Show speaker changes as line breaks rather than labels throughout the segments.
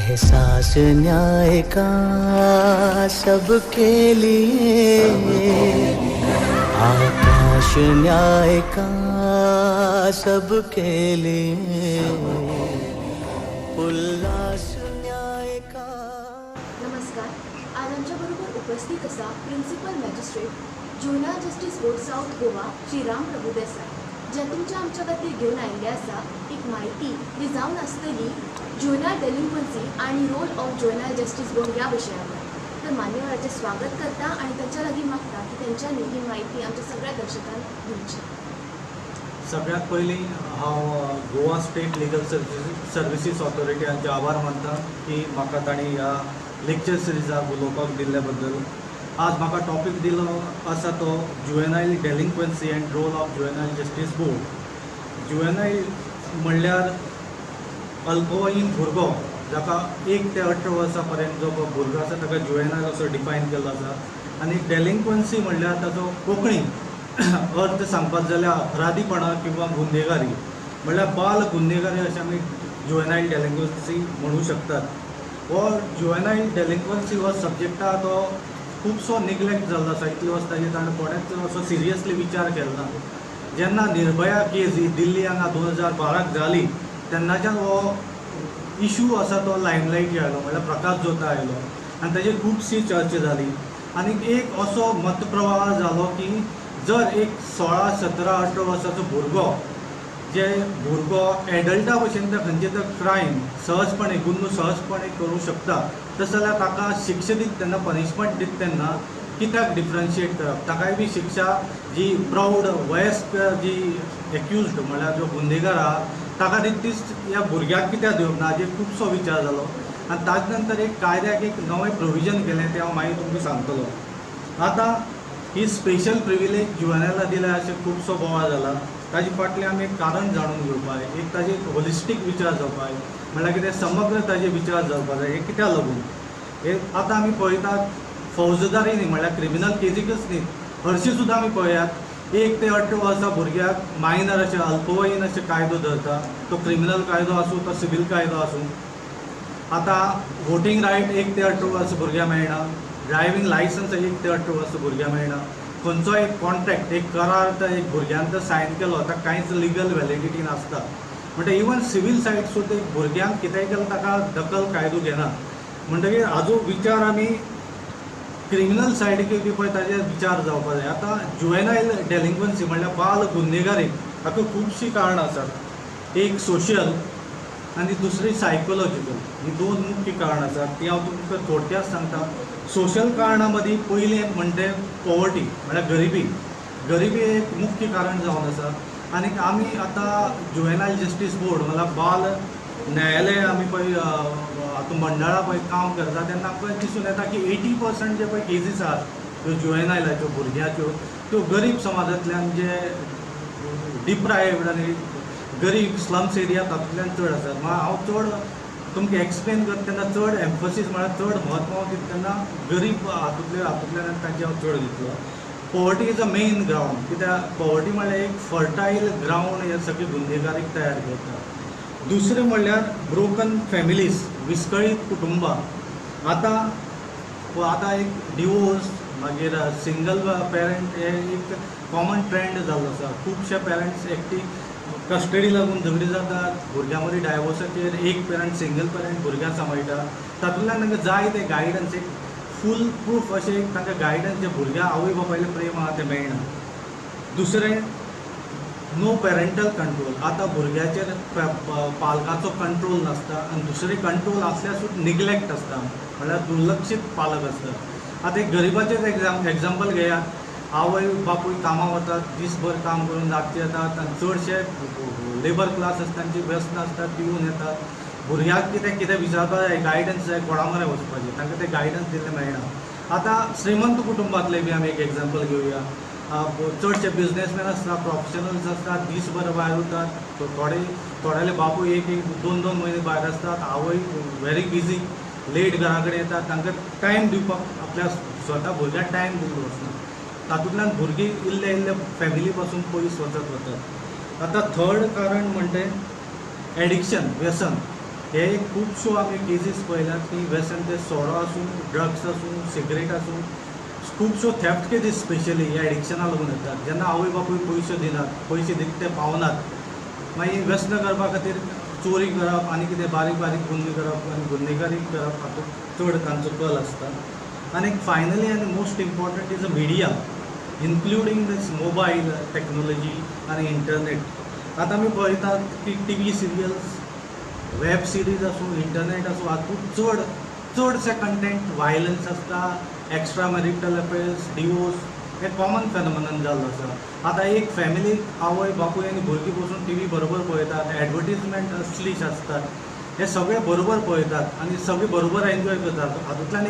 एहसास न्याय का सबके लिए, आकाश न्याय का सबके लिए, उल्लास न्याय का।
नमस्कार. आज आमच्याबरोबर उपस्थित असा principal magistrate juvenile justice board south Goa Shriram Prabhudesai, जे तुमच्या आमच्या खातीर घेवन आयिल्ले आसा एक म्हायती जी जावन आसतली जुवेनाइल डेलिंक्वन्सी आणि role of juvenile justice board ह्या विशयावर. तर मान्यवरांचे स्वागत करता आणि त्यांच्या लागीं मागता की त्यांच्यानी ही माहिती आमच्या सगळ्या दर्शकांक दिवची.
सगळ्यात पयलीं हांव Goa state legal services authority हांचे आभार मानता की म्हाका तांणी ह्या लेक्चर सिरिजाक उलोवपाक दिल्ले बद्दल. आज म्हाका टॉपीक दिलो आसा तो juvenile delinquency and role of juvenile justice board. Juvenile म्हणल्यार अल्पवयीन भुरगो, जाका 1 ते 18 वर्सां पर्यंत जो भुरगो आसा ताका जुवेनाइल असो डिफायन केल्लो आसा. आनी डेलिंक्वन्सी म्हणल्यार ताचो कोंकणी अर्थ सांगपाक जाल्यार अपराधीपणा किंवा गुन्हेगारी, म्हणल्यार बाल गुन्हेगारी अशें आमी जुवेनाइल डेलिंक्वन्सी म्हणू शकतात. हो जुवेनाइल डेलिंक्वन्सी हो सब्जेक्ट आहा तो खुबसो निग्लेक्ट जाल्लो आसा. इतले वर्स ताजेर ताणें कोणेच असो सिरियसली विचार केलो ना. जेन्ना निर्भया केस ही दिल्ली हांगा 2012 जाली तेन्नाच्यान हो इशू आसा तो लायमलायटी आयलो, म्हणल्यार प्रकाश जोता आयलो आनी ताजेर खुबशी चर्चा जाली. आनी एक असो मतप्रवाह जालो की जर एक 16, 17, 18 वर्साचो भुरगो जे भुरगो एडल्टा भशेन तर खंयचे तर क्रायम सहजपणे गुन्हो सहजपणे करूं शकता, तशें जाल्यार ताका शिक्षा दीत तेन्ना पनिशमेंट दीत तेन्ना कित्याक डिफरन्शिएट करप, ताकाय बी शिक्षा जी प्रौढ वयस्क जी एक्युज्ड म्हळ्यार जो गुन्हेगार आहा ताका तीच ह्या भुरग्याक कित्याक दिवप ना, हाजेर खुबसो विचार जालो. आनी ताजे नंतर एक कायद्याक एक नवें प्रोविजन केलें तें हांव मागीर तुमकां सांगतलो. आतां ही स्पेशल प्रिविलेज जुवेनाइला दिल्या अशें खुबसो बोवाळ जाला. ताजे फाटलें आमी एक कारण जाणून घेवपाक जाय. एक ताजे होलिस्टीक विचार जावपाक जाय, म्हणल्यार कितें समग्र ताजे विचार जावपाक जाय. हे कित्याक लागून हे आतां आमी पळयतात फौजदारी न्ही म्हणल्यार क्रिमिनल केसीकच न्ही, हरशीं सुद्दां आमी पळयात 1 ते 18 वर्सां भुरग्याक मायनर अशें अल्पवयीन अशें कायदो धरता. तो क्रिमिनल कायदो आसूं तो सिवील कायदो आसूं. आतां वोटींग रायट 1 ते 18 वर्सां भुरग्याक मेळना. ड्रायवींग लायसन्स 1 ते 18 वर्सां भुरग्याक मेळना. खंयचो एक कॉन्ट्रॅक्ट एक करार तर एक भुरग्यान जर सायन केलो ताका कांयच लिगल व्हॅलिडिटी नासता. म्हणटा इवन सिवील सायड सुद्दां एक भुरग्यांक कितेंय केलें ताका दखल कायदो घेना. म्हणटकीर हाजो विचार आमी क्रिमिनल सायडीक बी पळय ताजेर विचार जावपाक जाय. आतां जुवेनाइल डेलिंक्वन्सी म्हणल्यार बाल गुन्हेगारी हाका खुबशीं कारणां आसात. एक सोशियल आनी दुसरी सायकोलॉजिकल, ही 2 मुख्य कारणां आसात. ती हांव तुमकां थोडक्यात सांगता. सोशियल कारणां मदीं पयलें एक म्हणजे पॉवर्टी म्हणल्यार गरिबी एक मुख्य कारण जावन आसा. आनी आमी आतां जुवेनाइल जस्टीस बोर्ड म्हणल्यार बाल न्यायालय आमी पळय हातूंत मंडळां पळय काम करता तेन्ना आमकां दिसून येता की 80% जे पळय केसीस आहात त्यो जुवेनाइलाच्यो भुरग्याच्यो त्यो गरीब समाजांतल्यान जे डिप्रायव्ड आनी गरीब स्लम्स एरिया तातूंतल्यान चड आसात. हांव चड तुमकां एक्सप्लेन करता तेन्ना चड एम्फसीस म्हळ्यार चड म्हत्व हांव दिता तेन्ना गरीब हातूंतल्यान तांचे हांव चड दितलो. Poverty is a main ground, कित्याक पॉवर्टी म्हळ्यार एक फर्टायल ग्रावंड हे सगळे गुन्हेगारीक तयार करता. दुसरें म्हणल्यार ब्रोकन फॅमिलीज, विस्कळीत कुटुंबां. आतां एक डिवोर्स मागीर सिंगल पेरंट हे एक कॉमन ट्रेंड जाल्लो आसा. खुबशे पेरंट्स एकटी कस्टडी लागून झगडी जातात. भुरग्यां मदीं डायवोर्साचेर एक पेरंट सिंगल पेरंट भुरग्यां सांबाळटा. तातूंतल्यान तांकां जाय ते गायडन्स एक फूल प्रूफ अशें एक तांकां गायडन्स जे भुरग्या आवय बापायलें प्रेम आहा तें मेळना. दुसरें नो पेरंटल कंट्रोल. आतां भुरग्याचेर पालकाचो कंट्रोल नासता आनी दुसरें कंट्रोल आसल्यार सुद्दां निग्लेक्ट आसता, म्हणल्यार दुर्लक्षीत पालक आसता. आतां एक गरिबाचेच एग्जाम्पल घेयात. आवय बापूय कामां वतात, दीसभर काम करून रातचे येतात आनी चडशे लेबर क्लास आसता तांची व्यसनां आसतात, पिवन येतात. भुरग्याक कितें विचारपाक जाय, गायडन्स जाय, कोणा म्हऱ्या वचपाचें, तांकां तें गायडन्स दिल्लें मेळना. आतां श्रीमंत कुटुंबांतले बी आमी एक एग्जाम्पल घेवया. चडशे बिजनेसमॅन आसता, प्रोफेशनल्स आसतात, दीसभर भायर उरतात. थोड्याले बापूय एक 2-2 म्हयने भायर आसतात. आवय व्हेरी बिजी, लेट घरा कडेन येतात. तांकां टायम दिवपाक आपल्या स्वता भुरग्यांक टायम दिवंक वचना. तातूंतल्यान भुरगीं इल्ले फॅमिली पासून पयस वतात. आतां थर्ड कारण म्हणटे एडिक्शन, व्यसन. हे एक खुबश्यो आमी केसीस पळयल्यात की व्यसन ते सोरो आसूं, ड्रग्स आसूं, सिगरेट आसूं, खुबश्यो थेफ्ट केसीस स्पेशली ह्या एडिक्शना लागून येतात. जेन्ना आवय बापूय पयशे दिनात, पयशे दिता ते पावनात, मागीर व्यसन करपा खातीर चोरी करप आनी कितें बारीक बारीक गुन्हे करप आनी गुन्हेगारी करप हातूंत चड तांचो कल आसता. आनी फायनली आनी most important is a media, including these mobile technology आनी इंटरनेट. आतां आमी पळयतात की टीव्ही सिरियल्स, वेब सिरीज आसूं, इंटरनेट आसूं, हातूंत चडशे कंटेंट वायलन्स आसता, एक्स्ट्रा मॅरिटल अफेयर्स, डिवोर्स, हे कॉमन फेनोमेनन जाल्लो आसा. आतां एक फॅमिलीक आवय बापूय आनी भुरगीं बसून टीव्ही बरोबर पळयतात, एडवर्टिजमेंट असलीच आसतात, हे सगळे बरोबर पळयतात आनी सगळे बरोबर एन्जॉय करतात. हातूंतल्यान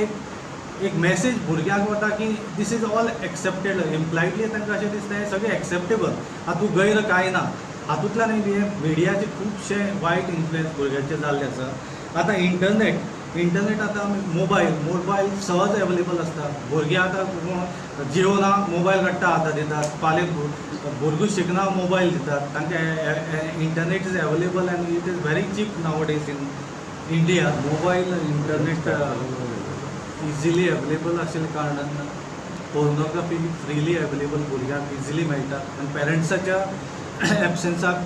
एक मेसेज भुरग्यांक वता की दीस इज ऑल एक्सेप्टेड. इम्प्लायडली तांकां अशें दिसता हें सगळें एक्सेप्टेबल, हातूंत गैर कांय ना. हातूंतल्यान हे मिडियाचे खुबशे वायट इन्फ्लुयन्स भुरग्यांचेर जाल्ले आसा. आतां इंटरनेट आतां आमी मोबायल सहज एवेलेबल आसता. भुरगीं आतां जेवना मोबायल काडटा हातांत दितात, फाल्यां भुरगो शिकना मोबायल दितात. तांकां इंटरनेट इज एवेलेबल आनी it is very cheap now days in India. Mobile internet easily available आशिल्ल्या कारणान पोर्नोग्राफी फ्रीली एवेलेबल भुरग्यांक इजिली मेळटा आनी पेरंट्साच्या एबसेन्साक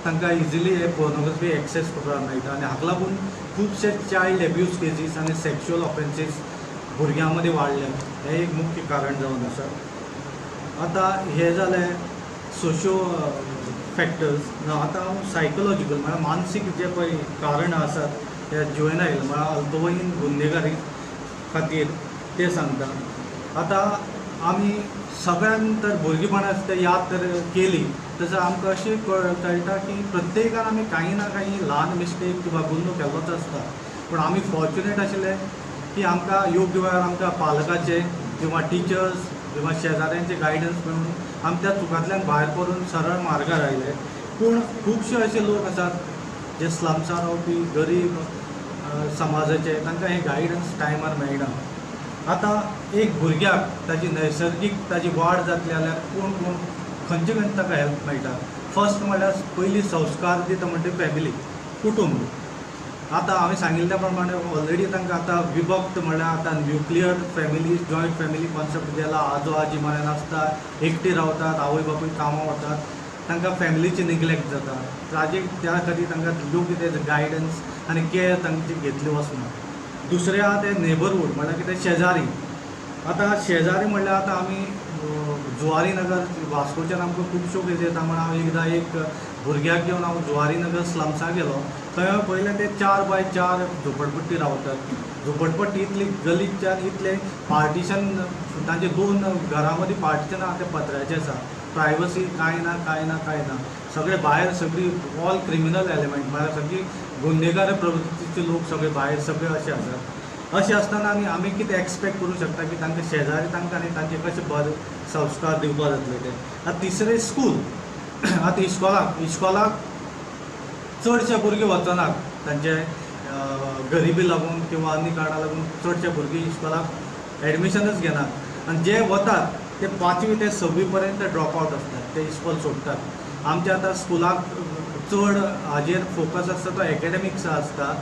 तांकां इजिली हे पोर्नोग्राफी एक्सेस करपाक मेळटा. आनी हाका लागून खुबशे चायल्ड एब्यूज केसीस आनी सेक्शुअल ऑफेन्सीस भुरग्यां मदीं वाडल्यात. हें एक मुख्य कारण जावन आसा. आतां हे जाले सोशियो फॅक्टर्स. आतां हांव सायकोलॉजिकल म्हळ्यार मानसीक जे पळय कारणां आसात हे जुवेनायल म्हळ्यार अल्पवयीन गुन्हेगारी खातीर ते सांगता. आतां आमी सगळ्यान तर भुरगेपणांत याद तर केली तसो आमकां अशें कळटा की प्रत्येकान आमी काही ना काही ल्हान मिस्टेक किंवा गुन्हो केल्लोच आसता. पूण आमी फॉर्च्युनेट आशिल्ले की आमकां योग्य वेळार आमकां पालकाचे किंवा टिचर्स किंवा शेजाऱ्यांचे गायडन्स मेळून आमी त्या चुकांतल्यान भायर पडून सरळ मार्गार आयले. पूण खुबशे अशे लोक आसात जे स्लम्सार रावपी गरीब समाजाचे, तांकां हे गायडन्स टायमार मेळना. आतां एक भुरग्याक ताजी नैसर्गीक ताजी वाड जातली जाल्यार कोण खंयचे ताका हेल्प मेळटा. फर्स्ट म्हणल्यार पयलीं संस्कार दिता म्हणटा फॅमिली, कुटुंब. आतां हांवें सांगिल्ल्या प्रमाणे ऑलरेडी तांकां आतां विभक्त म्हणल्यार आतां nuclear family, joint family concept गेला. आजो आजी म्हऱ्यान आसता, एकटी रावतात, आवय बापूय कामां वतात, तांकां फॅमिलीची निग्लेक्ट जाता. त्या खातीर तांकां योग्य ते गायडन्स आनी केअर तांची घेतली वचना. दुसरें आहा तें नेबरहूड म्हळ्यार कितें शेजारी. आतां शेजारी म्हणल्यार आतां आमी जुवारी नगर वास्कोच्यान आमकां खुबश्यो केसी येता. म्हण हांव एकदां एक भुरग्याक घेवन हांव जुवारी नगर स्लम्साक गेलो. थंय हांवें पळयलें ते 4x4 झोपडपट्टी रावतात. झोपडपट्टी इतली गलीच्यान इतले पार्टिशन, तांचे 2 घरां मदीं पार्टिशन आहा ते पत्र्याचे आसा. प्रायवसी कांय ना. सगळे भायर सगळी ऑल क्रिमिनल एलिमेंट म्हळ्यार सगळी गुन्हेगार प्रवृत्तीचे लोक सगळे भायर सगळे अशे आसात. अशें आसतना आमी कितें एक्सपेक्ट करूं शकता की तांकां शेजारी तांकां आनी तांचे कशे बरे संस्कार दिवपा जातले ते. आतां तिसरें स्कूल. आतां इश्कोलाक चडशे भुरगे वचनात तांचे गरिबी लागून किंवा आनी कारणां लागून चडशे भुरगे इश्कोलाक एडमिशनच घेनात. आनी जे वतात ते 5वी ते 6वी पर्यंत ड्रॉप आवट आसतात, ते इस्कॉल सोडटात. आमच्या आतां स्कुलाक चड हाजेर फोकस आसता तो एकेडमिक्सा आसता.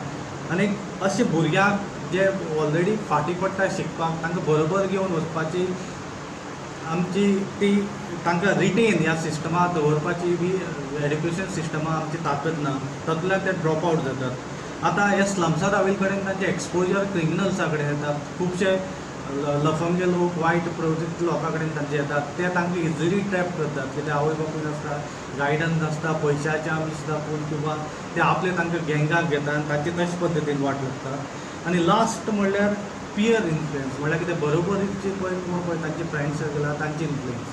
आनी अशे भुरग्यांक जे ऑलरेडी फाटीं पडटा शिकपाक तांकां बरोबर घेवन वचपाची आमची ती तांकां रिटेन ह्या सिस्टमांत दवरपाची बी एड्युकेशन सिस्टमा आमची ताकद ना. तातूंतल्यान ते ड्रॉप आवट जातात. आतां हे स्लम्सार राविल्ले कडेन तांचे एक्सपोजर क्रिमिनल्सा कडेन येतात. खुबशे लफंगे लोक, वायट प्रवृत्ती लोकां कडेन तांचे येतात. ते तांकां इजिली ट्रॅप करतात. कित्याक आवय बापूय नासता, गायडन्स नासता, पयशाचें आमीश दाखोवन किंवा ते आपले तांकां गँगाक घेता आनी तांचे तशे पद्दतीन वाट लागता. आनी लास्ट म्हणल्यार पियर इन्फ्लुयन्स म्हळ्यार कितें बरोबरीचे पळय कोण पळय तांचे फ्रेंड सर्कल आहा तांचे इन्फ्लुयन्स.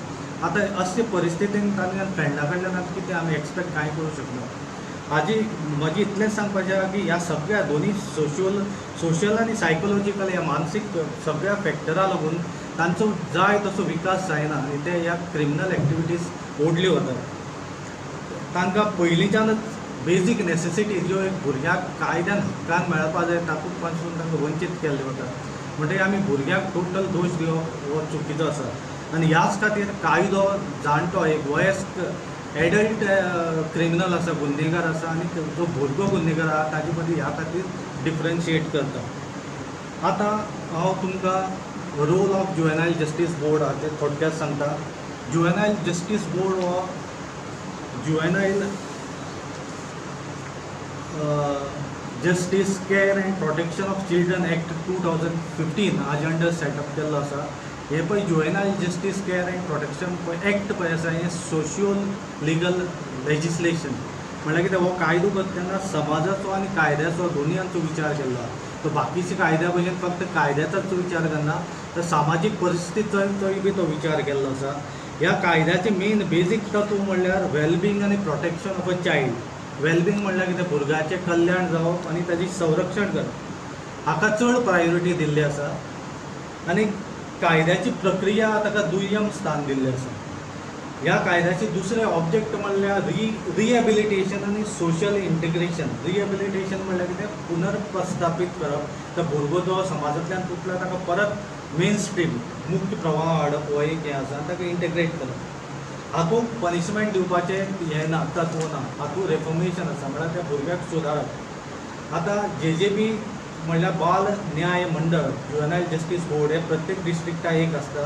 आतां अशे परिस्थितीन तांकां फ्रेंडा कडल्यान आतां कितें आमी एक्सपेक्ट कांय करूं शकना. हाजी म्हजें इतलेंच सांगपाचें आहा की ह्या सगळ्या दोनी सोशल आनी सायकोलॉजिकल ह्या मानसीक सगळ्या फॅक्टरां लागून तांचो जाय तसो विकास जायना आनी ते ह्या क्रिमिनल एक्टिविटीज ओडल्यो वतात. तांकां पयलींच्यानच बेजीक नेसेसिटीज ज्यो एक भुरग्याक कायद्यान हक्कान मेळपा जाय तातूंत पासून तांकां वंचीत केल्ले वतात. म्हणटकीर आमी भुरग्याक टोटल दोश दिवप हो चुकीचो आसा. आनी ह्याच खातीर कायदो जाणटो एक वयस्क एडल्ट क्रिमिनल आसा, गुन्हेगार आसा आनी जो भुरगो गुन्हेगार आहा ताजे मदीं ह्या खातीर डिफरन्शिएट करता. आतां हांव तुमकां role of juvenile justice board आहा तें थोडक्यात सांगता. जुवेनायल जस्टीस बोर्ड हो juvenile justice care and protection of children act 2015 हाजे अंडर सेटअप केल्लो आसा. हे पळय juvenile justice care and protection पळय एक्ट पळय आसा हें सोशियो लिगल लेजिस्लेशन म्हळ्यार कितें, हो कायदो करता तेन्ना समाजाचो आनी कायद्याचो दोनूयांचो विचार केल्लो आसा. तो बाकीच्या कायद्या भशेन फक्त कायद्याचोच विचार करना, तर सामाजीक परिस्थितीचोय बी तो विचार केल्लो आसा. ह्या कायद्याचे मेन बेजीक तत्व म्हणल्यार वेलबिंग आनी protection of a child. Wellbeing म्हणल्यार कितें, भुरग्याचें कल्याण जावप आनी ताजें संरक्षण करप हाका चड प्रायोरिटी दिल्ली आसा. आनी कायद्याची प्रक्रिया ताका दुय्यम स्थान दिल्लें आसा. ह्या कायद्याचे दुसरे ऑब्जेक्ट म्हणल्यार रिहेबिलिटेशन आनी सोशल इंटिग्रेशन. रिहेबिलिटेशन म्हणल्यार कितें, पुनर्प्रस्थापीत करप. तो भुरगो जो समाजांतल्यान तुटला ताका परत मेन स्ट्रीम मुक्त प्रवाह हाडप हो एक हें आसा, ताका इंटेग्रेट करप. हातूंत पनिशमेंट दिवपाचें हें ना, तत्व ना. हातूंत रेफॉर्मेशन आसा, म्हळ्यार त्या भुरग्याक सुदारप. आतां JJB म्हणल्यार बाल न्याय मंडळ, जुवेनायल जस्टीस बोर्ड, हे प्रत्येक डिस्ट्रिक्टाक एक आसता.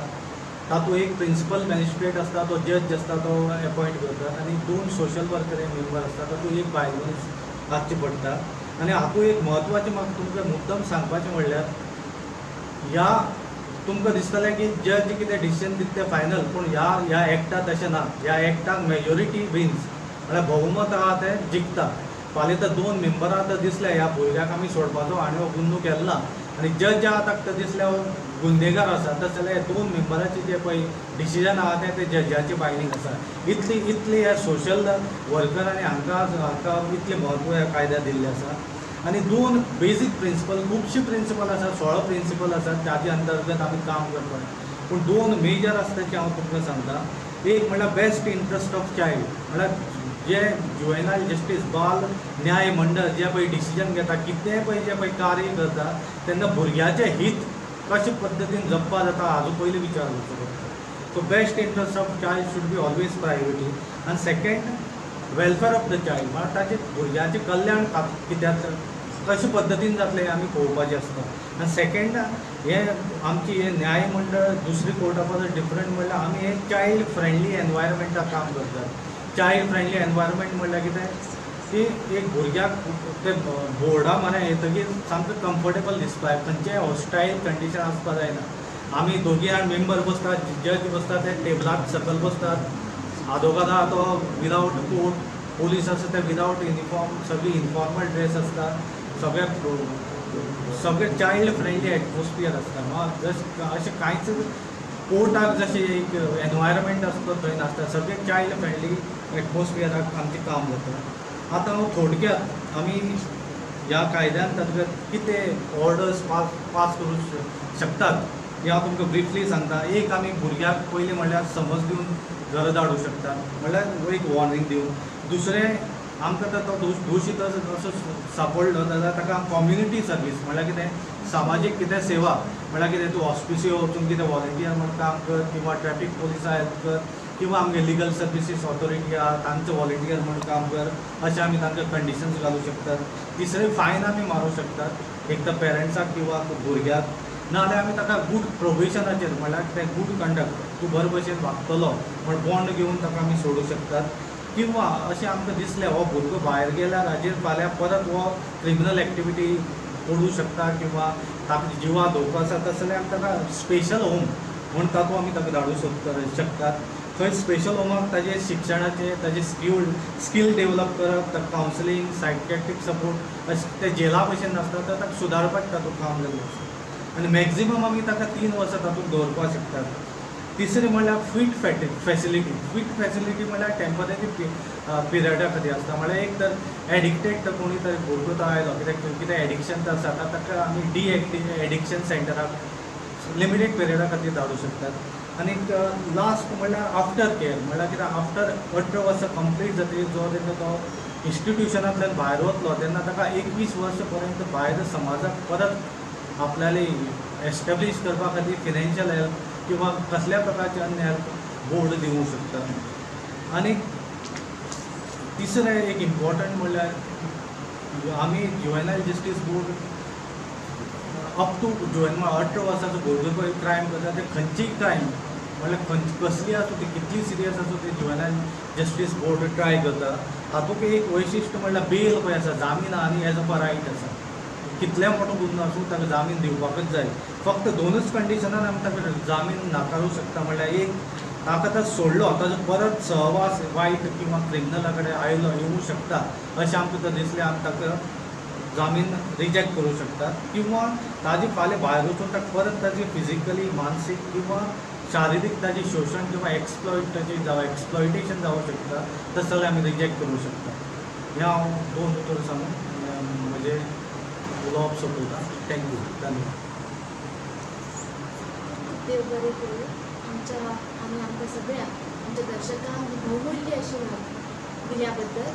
तातूंत एक प्रिंसिपल मॅजिस्ट्रेट आसता, तो जज आसता, तो अपॉयंट करता, आनी 2 सोशल वर्कर हे मेंबर आसता. तातूंत एक बायल मनीस आसची पडटा. आनी हातूंत एक म्हत्वाचें म्हाका तुमकां मुद्दम सांगपाचें म्हणल्यार, ह्या तुमकां दिसतलें की जज कितें डिसिजन दिता तें फायनल, पूण ह्या एक्टांत तशें ना. ह्या एक्टाक मेजॉरिटी विन्स, म्हळ्यार बहुमत आहा तें जिखता. फाल्यां तर 2 मेंबरां तर दिसल्या ह्या भुरग्याक आमी सोडपाचो, हांणी हो गुन्हो केल्ला, आनी जज आहा ताका तर दिसल्या हो गुन्हेगार आसा, तशें जाल्यार 2 मेंबराचें जें पळय डिसिजन आहा तें जजाचें बायनींग आसा. इतली ह्या सोशल वर्करांनी हांकां इतलें म्हत्व ह्या कायद्याक दिल्लें आसा. आनी 2 बेजीक प्रिंसिपल, खुबशीं प्रिंसिपल आसा, 16 प्रिंसिपल आसात ताजे अंतर्गत आमी काम करतात. पूण 2 मेजर आसा तेचे हांव तुमकां सांगता. एक म्हणल्यार बेस्ट इंट्रस्ट ऑफ चायल्ड, म्हळ्यार जे जुवेनायल जस्टीस बाल न्याय मंडळ जे पळय डिसिजन घेता, कितेंय पळय जे पळय कार्य करता, तेन्ना भुरग्याचें हित कशे पद्दतीन जपपा जाता हाजो पयलीं विचार करचो पडटा. So best interest of child should be always priority. आनी second, welfare of the child, म्हळ्यार ताचे भुरग्याचें कल्याण कित्याक कशे पद्दतीन जातलें हें आमी पळोवपाचें आसता. आनी सेकेंड, हें आमची हें न्याय मंडळ दुसरी कोर्टा परस डिफरंट म्हणल्यार आमी हें चायल्ड फ्रेंडली एनवायरमेंटाक काम करतात. चायल्ड फ्रेंडली एनवायरमेंट म्हणल्यार कितें, की एक भुरग्याक ते बोर्डा म्हऱ्या येतकीर सामकें कम्फर्टेबल दिसपाक, खंयचेय हॉस्टायल कंडिशन आसपाक जायना. आमी दोगी जाण मेंबर बसतात, जज बसतात, ते टेबलाक सकयल बसतात. आदोगादा तो विदावट कोट, पोलीस आसा ते विदावट युनिफॉर्म, सगळी इनफॉर्मल ड्रेस आसता. सगळें चायल्ड फ्रेंडली एटमॉस्फियर आसता. जस्ट अशें कांयच कोर्टाक जशें एक एनवायरमेंट आसता थंय नासता. सगळें चायल्ड फ्रेंडली एटमॉस्फियराक आमचें काम जाता. आतां हांव थोडक्यात आमी ह्या कायद्या अंतर्गत कितें ऑर्डर्स पास करूं शकतात हें हांव तुमकां ब्रिफली सांगता. एक, आमी भुरग्याक पयलीं म्हणल्यार समज दिवन घरा धाडूं शकतात, म्हणल्यार एक वॉर्निंग दिवन. दुसरें, आमकां तर तो दोशीत असो सांपडलो जाल्यार ताका कम्युनिटी सर्वीस, म्हळ्यार कितें, सामाजीक कितें सेवा, म्हळ्यार कितें, तूं हॉस्पिसियो वचून कितें व्हॉलंटियर म्हणून काम कर, किंवा ट्रॅफीक पुलिसा हेल्प कर, किंवा आमगे लिगल सर्विसीस ऑथॉरिटी आहा तांचो व्हॉलंटियर म्हणून काम कर, अशें आमी तांकां कंडिशन्स घालूं शकतात. तिसरें, फायन आमी मारूं शकतात, एक तर पेरंट्साक किंवा भुरग्याक. नाजाल्यार आमी ताका गूड प्रोबेशनाचेर, म्हळ्यार कितें गूड कंडक्ट, तूं बरे भशेन वागतलो म्हण बॉन्ड घेवन ताका आमी सोडूं शकतात. किंवा अशें आमकां दिसलें हो भुरगो भायर गेल्यार हाजेर फाल्यां परत हो क्रिमिनल एक्टिविटी पडूं शकता, किंवा ताका जिवा धोको आसा, तशें जाल्यार आमी ताका स्पेशल होम म्हूण तातूंत आमी ताका धाडूं शकतात. थंय स्पेशल होमाक ताजे शिक्षणाचे, ताजे स्कील डेवलप करप, ताका कावन्सिलींग, सायकॅट्रीक सपोर्ट, अशें ते जेला भशेन नासता, तर ताका सुदारपाक तातूंत काम जाल्लें आसा. आनी मॅक्झिमम आमी ताका 3 वर्सां तातूंत दवरपाक शकतात. तिसरें म्हणल्यार फिट फॅसिलिटी. फिट फॅसिलिटी म्हणल्यार टेम्पररी पिरियडा खातीर आसता. म्हळ्यार एक तर एडिक्टेड तर कोणी तरी भुरगो तो आयलो, कितें एडिक्शन तर आसा, ताका आमी एडिक्शन सेंटराक लिमिटेड पिरियडा खातीर धाडूं शकतात. आनी लास्ट म्हणल्यार आफ्टर केअर, म्हळ्यार कितें, आफ्टर 18 वर्सां कंप्लीट जातकीर जो तेन्ना तो इन्स्टिट्युशनांतल्यान भायर वतलो तेन्ना ताका 21 वर्सां पर्यंत भायर समाजाक परत आपल्याली एस्टॅब्लीश करपा खातीर फिनान्शियल हेल्प किंवा कसल्या प्रकारचे अन्य हेल्प बोर्ड दिवंक शकता. आनी तिसरें एक इम्पॉर्टंट म्हणल्यार आमी जुवेनायल जस्टीस बोर्ड अप टू जुवेनायल 18 वर्साचो भुरगो क्रायम करता ते खंयचीय क्रायम म्हणल्यार कसली आसूं ती कितली सिरियस आसूं ती जुवेनायल जस्टीस बोर्ड ट्राय करता. हातूंत एक वैशिश्ट म्हणल्यार बेल पळय आसा, जामीन आनी एज अ रायट आसा. कितले मोठो गुन्हो आसूं ताका जामीन दिवपाकच जाय. फक्त 2च कंडिशनान आमी ताका जामीन नाकारूं शकता. म्हणल्यार एक, ताका आतां सोडलो, ताजो परत सहवास वायट किंवा क्रिमिनला कडेन येवंक शकता अशें आमकां जर दिसलें आमी ताका जामीन रिजेक्ट करूं शकता. किंवा ताजी फाल्यां भायर वचून ताका परत ताजी फिजिकली, मानसीक किंवा शारिरीक ताजी शोशण किंवा एक्सप्लॉयटेशन जावंक शकता. तस जाल्यार आमी रिजेक्ट करूं शकता. हें हांव 2 उतर सांगून म्हजें उलोवप सोंपयता. थँक्यू. धन्यवाद.
देव बरें करूं. आनी आमकां सगळ्यांक, आमच्या दर्शकांक बहुमूल्य अशी म्हायती दिल्या बद्दल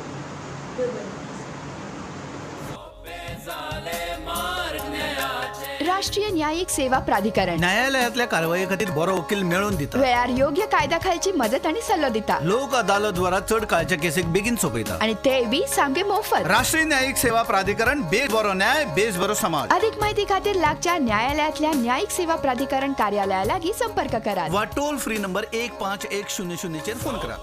देव बरें करूं.
राष्ट्रीय न्यायिक सेवा प्राधिकरण
न्यायालयातल्या कारवाई खातीर बरो वकील मेळोवन दिता.
वेळार योग्य कायद्या खालची मदत आणि सल्लो दिता.
लोक अदालत द्वारा चड काळच्या केसीक बेगीन सोपयता.
आणि ते बी सामके मोफत.
राष्ट्रीय न्यायिक सेवा प्राधिकरण, बेस बरो न्याय, बेस बरो समाज.
अधिक माहिती खातीर लागच्या न्यायालयातल्या न्यायिक सेवा प्राधिकरण कार्यालया लागीं संपर्क करा
वा टोल फ्री नंबर 1510 चेर फोन करा.